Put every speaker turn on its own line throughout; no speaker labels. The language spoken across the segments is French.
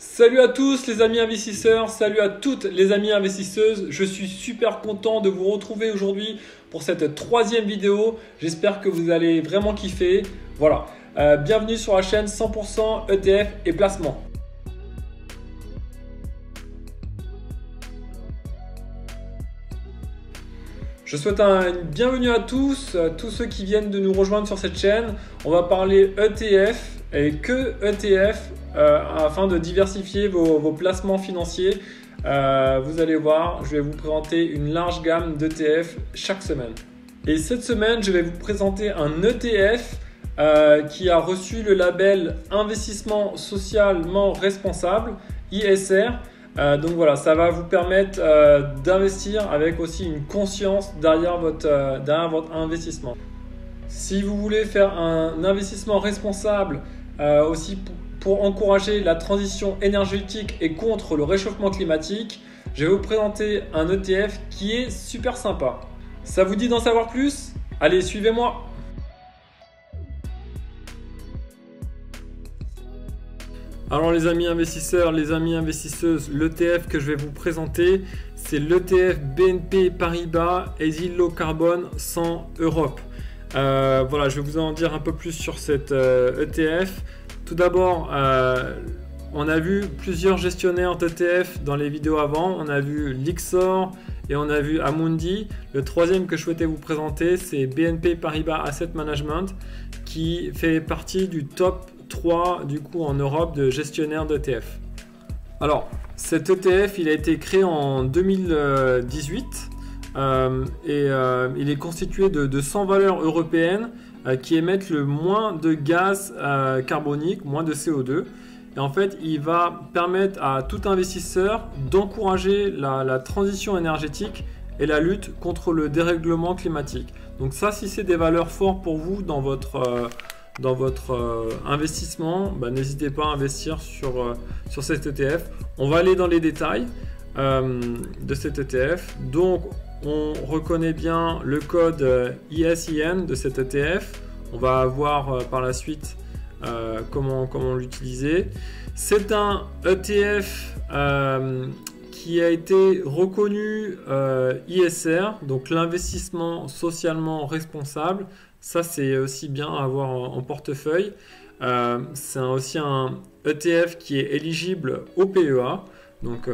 Salut à tous les amis investisseurs, salut à toutes les amies investisseuses. Je suis super content de vous retrouver aujourd'hui pour cette troisième vidéo. J'espère que vous allez vraiment kiffer. Voilà, bienvenue sur la chaîne 100% ETF et placement. Je souhaite une bienvenue à tous ceux qui viennent de nous rejoindre sur cette chaîne. On va parler ETF et que ETF afin de diversifier vos placements financiers. Vous allez voir, je vais vous présenter une large gamme d'ETF chaque semaine. Et cette semaine, je vais vous présenter un ETF qui a reçu le label Investissement socialement responsable, ISR. Donc voilà, ça va vous permettre d'investir avec aussi une conscience derrière votre investissement. Si vous voulez faire un investissement responsable aussi pour encourager la transition énergétique et contre le réchauffement climatique, je vais vous présenter un ETF qui est super sympa. Ça vous dit d'en savoir plus? Allez, suivez-moi! Alors les amis investisseurs, les amis investisseuses, l'ETF que je vais vous présenter, c'est l'ETF BNP Paribas Easy Low Carbone 100 Europe. Voilà, je vais vous en dire un peu plus sur cet ETF. Tout d'abord, on a vu plusieurs gestionnaires d'ETF dans les vidéos avant. On a vu Lyxor et on a vu Amundi. Le troisième que je souhaitais vous présenter, c'est BNP Paribas Asset Management qui fait partie du top 3 du coup en Europe de gestionnaires d'ETF. Alors cet ETF il a été créé en 2018 et il est constitué de 100 valeurs européennes qui émettent le moins de gaz carbonique, moins de CO2. Et en fait il va permettre à tout investisseur d'encourager la transition énergétique et la lutte contre le dérèglement climatique. Donc ça, si c'est des valeurs fortes pour vous dans votre investissement, n'hésitez pas à investir sur cet ETF. On va aller dans les détails de cet ETF. Donc, on reconnaît bien le code ISIN de cet ETF. On va voir par la suite comment l'utiliser. C'est un ETF qui a été reconnu ISR, donc l'investissement socialement responsable. Ça, c'est aussi bien à avoir en portefeuille. C'est aussi un ETF qui est éligible au PEA. Donc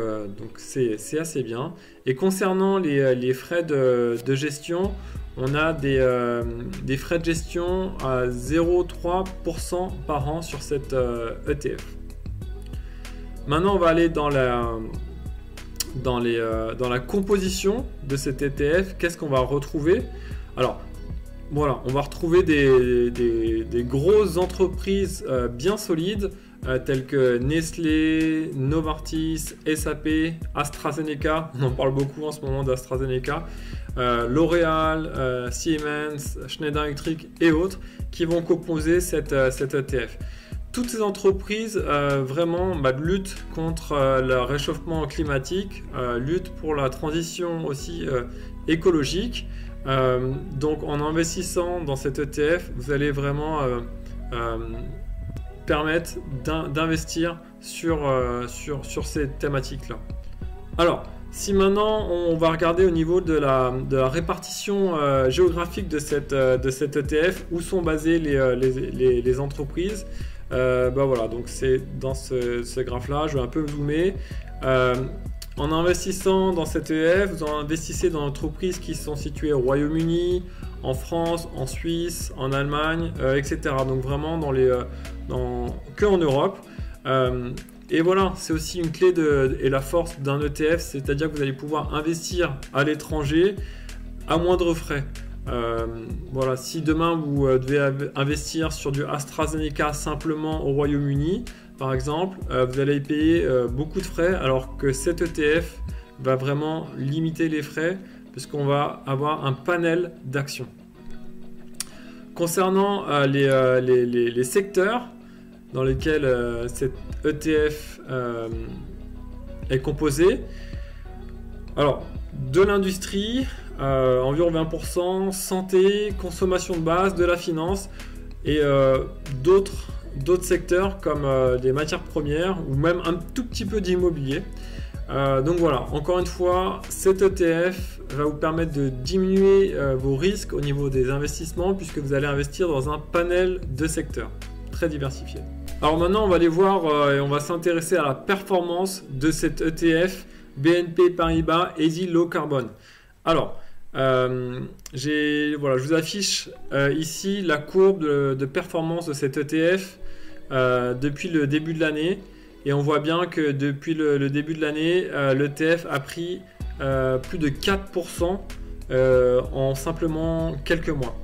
c'est assez bien. Et concernant les frais de gestion, on a des frais de gestion à 0,3% par an sur cet ETF. Maintenant, on va aller dans la composition de cet ETF. Qu'est-ce qu'on va retrouver? Alors, voilà, on va retrouver des grosses entreprises bien solides telles que Nestlé, Novartis, SAP, AstraZeneca, on en parle beaucoup en ce moment d'AstraZeneca, L'Oréal, Siemens, Schneider Electric et autres qui vont composer cet ETF. Toutes ces entreprises vraiment luttent contre le réchauffement climatique, luttent pour la transition aussi écologique. Donc en investissant dans cet ETF, vous allez vraiment permettre d'investir sur ces thématiques-là. Alors, si maintenant on va regarder au niveau de la répartition géographique de cet ETF, où sont basées les entreprises, voilà, donc c'est dans ce graphe-là, je vais un peu zoomer. En investissant dans cet ETF, vous investissez dans des entreprises qui sont situées au Royaume-Uni, en France, en Suisse, en Allemagne, etc. Donc vraiment que en Europe. Et voilà, c'est aussi une clé et la force d'un ETF, c'est-à-dire que vous allez pouvoir investir à l'étranger à moindre frais. Voilà, si demain vous devez investir sur du AstraZeneca simplement au Royaume-Uni, par exemple, vous allez payer beaucoup de frais, alors que cet ETF va vraiment limiter les frais puisqu'on va avoir un panel d'actions. Concernant les secteurs dans lesquels cet ETF est composé, alors de l'industrie, environ 20%, santé, consommation de base, de la finance et d'autres d'autres secteurs comme des matières premières ou même un tout petit peu d'immobilier. Donc voilà, encore une fois, cet ETF va vous permettre de diminuer vos risques au niveau des investissements puisque vous allez investir dans un panel de secteurs très diversifié. Alors maintenant, on va aller voir et on va s'intéresser à la performance de cet ETF BNP Paribas Easy Low Carbon. Alors, je vous affiche ici la courbe de performance de cet ETF depuis le début de l'année. Et on voit bien que depuis le début de l'année, l'ETF a pris plus de 4% en simplement quelques mois.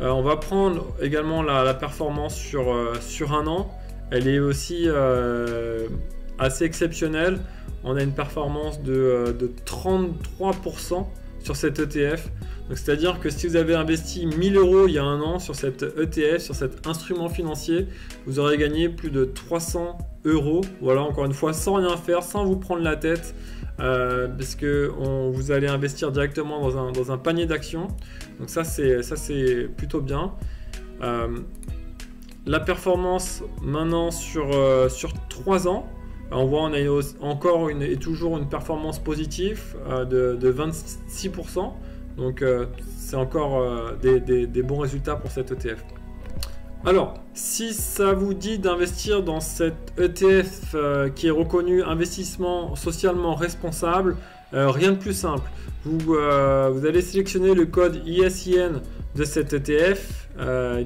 On va prendre également la performance sur un an. Elle est aussi assez exceptionnelle. On a une performance de 33% sur cet ETF. C'est-à-dire que si vous avez investi 1000 € il y a un an sur cet ETF, sur cet instrument financier, vous aurez gagné plus de 300 €. Voilà, encore une fois, sans rien faire, sans vous prendre la tête, parce que vous allez investir directement dans un panier d'actions. Donc ça, c'est plutôt bien. La performance maintenant sur 3 ans, on voit on a encore et toujours une performance positive de 26%. Donc c'est encore des bons résultats pour cet ETF. Alors, si ça vous dit d'investir dans cet ETF qui est reconnu investissement socialement responsable, rien de plus simple. Vous allez sélectionner le code ISIN de cet ETF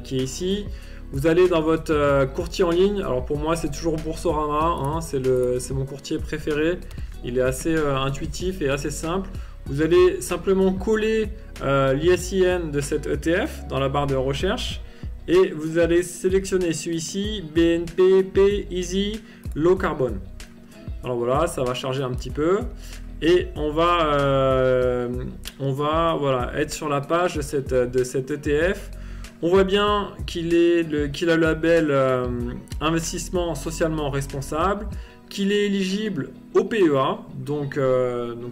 qui est ici. Vous allez dans votre courtier en ligne. Alors pour moi, c'est toujours Boursorama, hein, c'est mon courtier préféré. Il est assez intuitif et assez simple. Vous allez simplement coller l'ISIN de cet ETF dans la barre de recherche et vous allez sélectionner celui-ci, BNP Easy Low Carbon. Alors voilà, ça va charger un petit peu et on va être sur la page de cet ETF. On voit bien qu'il a le label investissement socialement responsable, qu'il est éligible au PEA, donc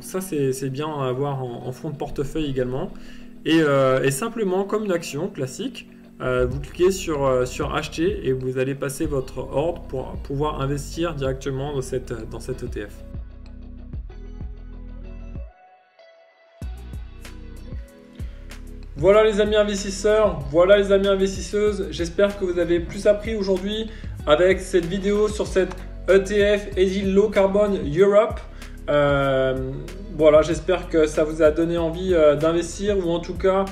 ça c'est bien à avoir en fond de portefeuille également, et simplement comme une action classique, vous cliquez sur acheter et vous allez passer votre ordre pour pouvoir investir directement dans cet ETF. Voilà les amis investisseurs, voilà les amis investisseuses, j'espère que vous avez plus appris aujourd'hui avec cette vidéo sur cette ETF Easy Low Carbon Europe. Voilà, j'espère que ça vous a donné envie d'investir ou en tout cas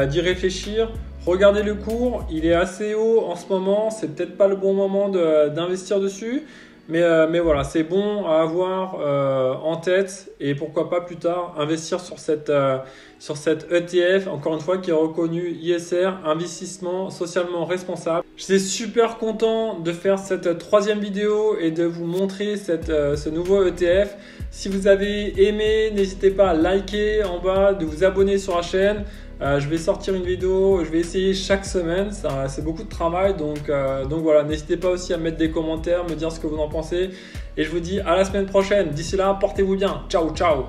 d'y réfléchir. Regardez le cours, il est assez haut en ce moment, c'est peut-être pas le bon moment d'investir dessus. Mais voilà, c'est bon à avoir en tête et pourquoi pas plus tard investir sur cette ETF, encore une fois, qui est reconnu ISR, investissement socialement responsable. Je suis super content de faire cette 3e vidéo et de vous montrer ce nouveau ETF. Si vous avez aimé, n'hésitez pas à liker en bas, de vous abonner sur la chaîne. Je vais sortir une vidéo, je vais essayer chaque semaine, c'est beaucoup de travail, donc voilà, n'hésitez pas aussi à mettre des commentaires, me dire ce que vous en pensez, et je vous dis à la semaine prochaine. D'ici là, portez-vous bien, ciao ciao.